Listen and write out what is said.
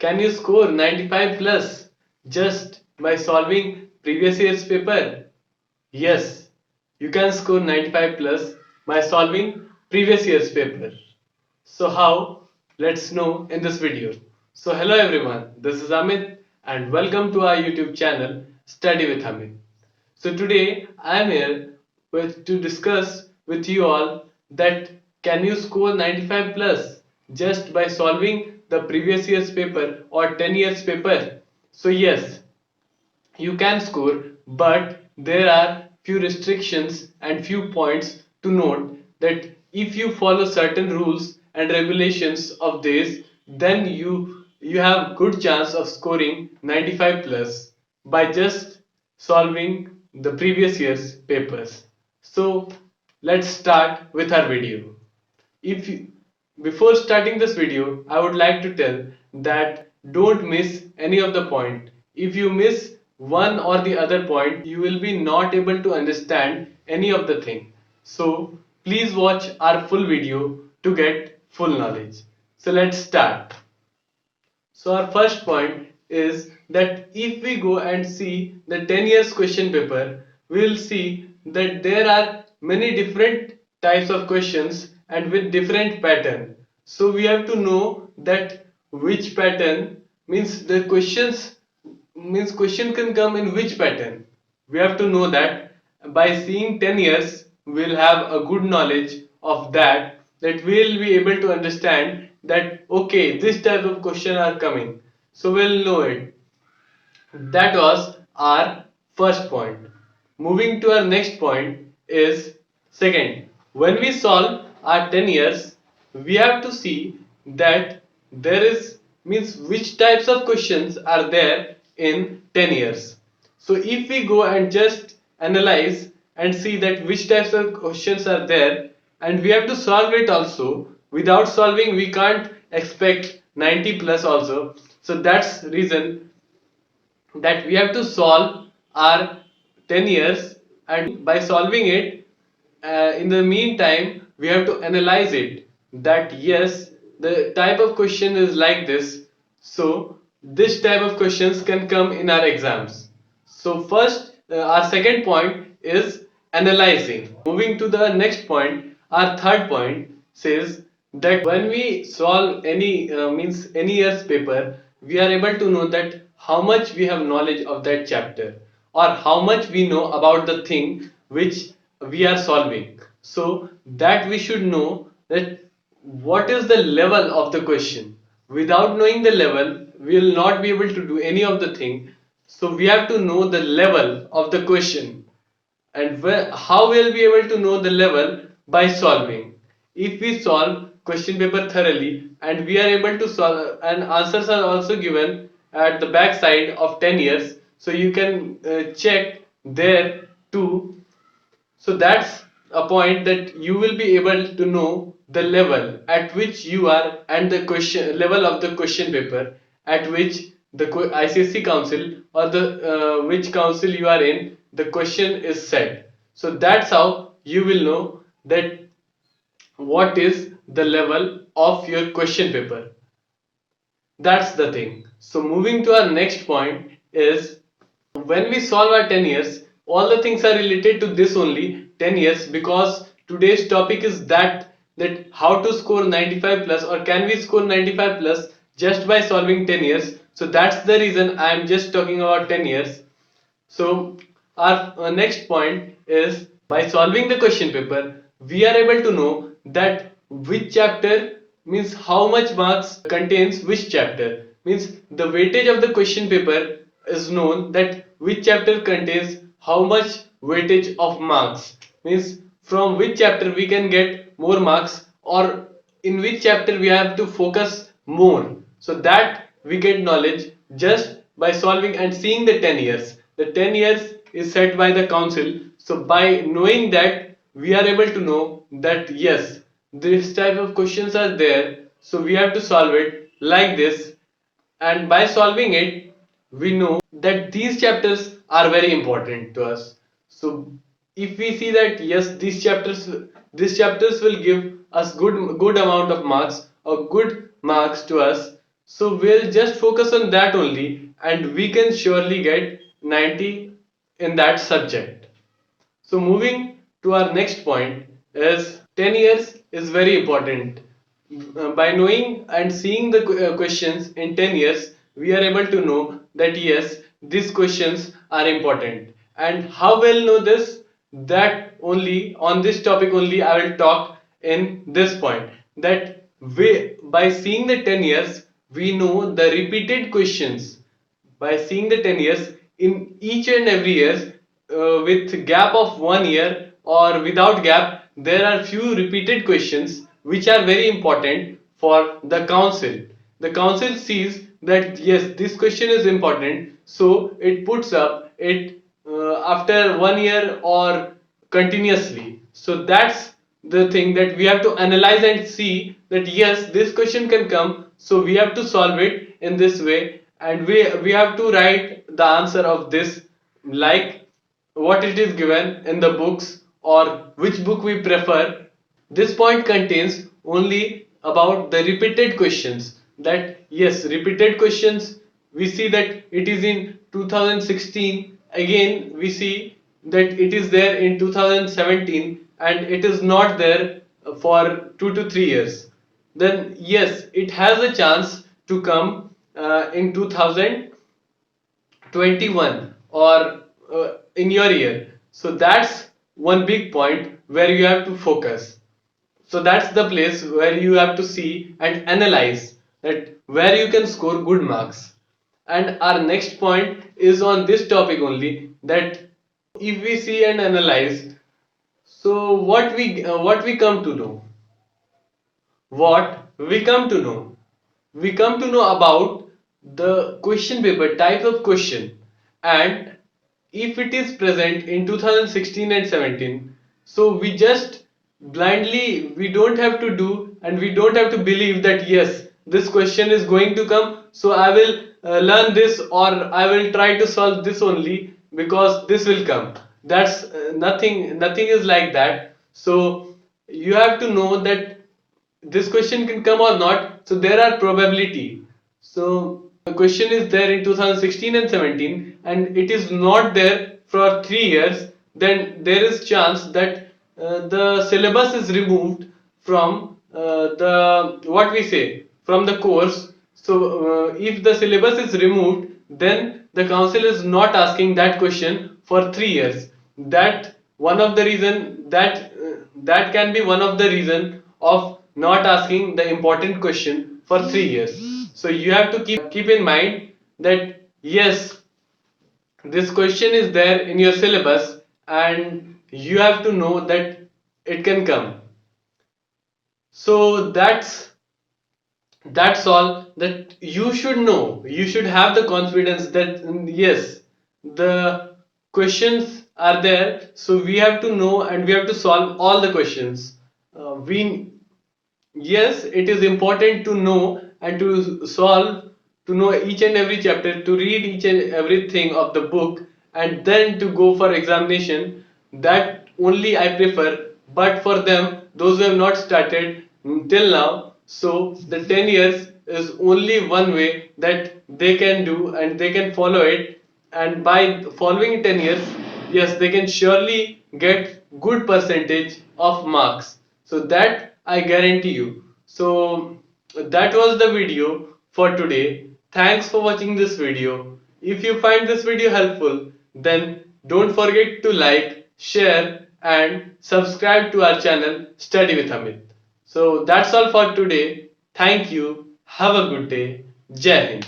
can you score 95 plus just by solving previous year's paper? Yes, you can score 95 plus by solving previous year's paper. So how? Let's know in this video. So hello everyone, this is Amit and welcome to our YouTube channel Study with Amit. So today I am here to discuss with you all that can you score 95 plus just by solving the previous year's paper or 10 years paper? So yes, you can score, but there are few restrictions and few points to note that if you follow certain rules and regulations of this, then you have good chance of scoring 95 plus by just solving the previous year's papers. So let's start with our video. If you, Before starting this video, I would like to tell that don't miss any of the point. If you miss one or the other point, you will be not able to understand any of the thing. So please watch our full video to get full knowledge. So let's start. So our first point is that if we go and see the 10 years question paper, we will see that there are many different types of questions and with different pattern. So we have to know that which pattern means the questions means question can come in which pattern. We have to know that by seeing 10 years we'll have a good knowledge of that we'll be able to understand that okay, this type of question are coming, so we'll know it. That was our first point. Moving to our next point is second. When we solve our 10 years, we have to see that there is means which types of questions are there in 10 years. So if we go and just analyze and see that which types of questions are there and we have to solve it also, without solving we can't expect 90 plus also. So that's reason that we have to solve our 10 years, and by solving it, in the meantime we have to analyze it that yes, the type of question is like this, so this type of questions can come in our exams. So first, our second point is analyzing. Moving to the next point, our third point says that when we solve any means any year's paper, we are able to know that how much we have knowledge of that chapter or how much we know about the thing which we are solving. So that we should know that what is the level of the question. Without knowing the level, we will not be able to do any of the thing. So we have to know the level of the question, and how we'll be able to know the level by solving. If we solve question paper thoroughly and we are able to solve, and answers are also given at the back side of 10 years, so you can check there too. So that's a point that you will be able to know the level at which you are and the question level of the question paper at which the ICSE council or the which council you are in, the question is set. So that's how you will know that what is the level of your question paper. That's the thing. So moving to our next point is when we solve our 10 years, all the things are related to this only 10 years, because today's topic is that how to score 95 plus or can we score 95 plus just by solving 10 years. So that's the reason I am just talking about 10 years. So our next point is by solving the question paper, we are able to know that which chapter means how much marks contains which chapter. Means the weightage of the question paper is known that which chapter contains how much weightage of marks. Means from which chapter we can get more marks or in which chapter we have to focus more. So that we get knowledge just by solving and seeing the 10 years. The 10 years is set by the council. So by knowing that, we are able to know that yes, this type of questions are there. So we have to solve it like this. And by solving it, we know that these chapters are very important to us. So if we see that yes, these chapters will give us good amount of marks or good marks to us, So we'll just focus on that only and we can surely get 90 in that subject. So moving to our next point is 10 years is very important. By knowing and seeing the questions in 10 years, we are able to know that yes, these questions are important. And how we'll know this? That only on this topic only I will talk in this point. That by seeing the 10 years, we know the repeated questions by seeing the 10 years in each and every year with gap of 1 year or without gap, there are few repeated questions which are very important for the council. The council sees that yes, this question is important, so it puts up it after 1 year or continuously. So that's the thing that we have to analyze and see that yes, this question can come, so we have to solve it in this way, and we have to write the answer of this like what it is given in the books or which book we prefer. This point contains only about the repeated questions. That yes, repeated questions, we see that it is in 2016, again we see that it is there in 2017 and it is not there for 2 to 3 years. Then yes, it has a chance to come in 2021 or in your year. So that's one big point where you have to focus. So that's the place where you have to see and analyze that where you can score good marks. And our next point is on this topic only, that if we see and analyze, so what we come to know, what we come to know, we come to know about the question paper type of question, and if it is present in 2016 and 17, so we just blindly, we don't have to do and we don't have to believe that yes, this question is going to come, so I will learn this or I will try to solve this only because this will come. That's nothing is like that. So you have to know that this question can come or not, so there are probability. So the question is there in 2016 and 17 and it is not there for 3 years, then there is chance that the syllabus is removed from the what we say from the course. So if the syllabus is removed, then the council is not asking that question for 3 years. That one of the reason that can be one of the reason of not asking the important question for 3 years. So you have to keep in mind that yes, this question is there in your syllabus and you have to know that it can come. So that's all that you should know. You should have the confidence that yes, the questions are there, so we have to know and we have to solve all the questions. We Yes, it is important to know and to solve, to know each and every chapter, to read each and everything of the book, and then to go for examination. That only I prefer. But for them, those who have not started till now, so the 10 years is only one way that they can do and they can follow it. And by following 10 years, yes, they can surely get good percentage of marks. So that I guarantee you. So that was the video for today. Thanks for watching this video. If you find this video helpful, then don't forget to like, share and subscribe to our channel Study with Amit. So that's all for today. Thank you. Have a good day. Jai Hind.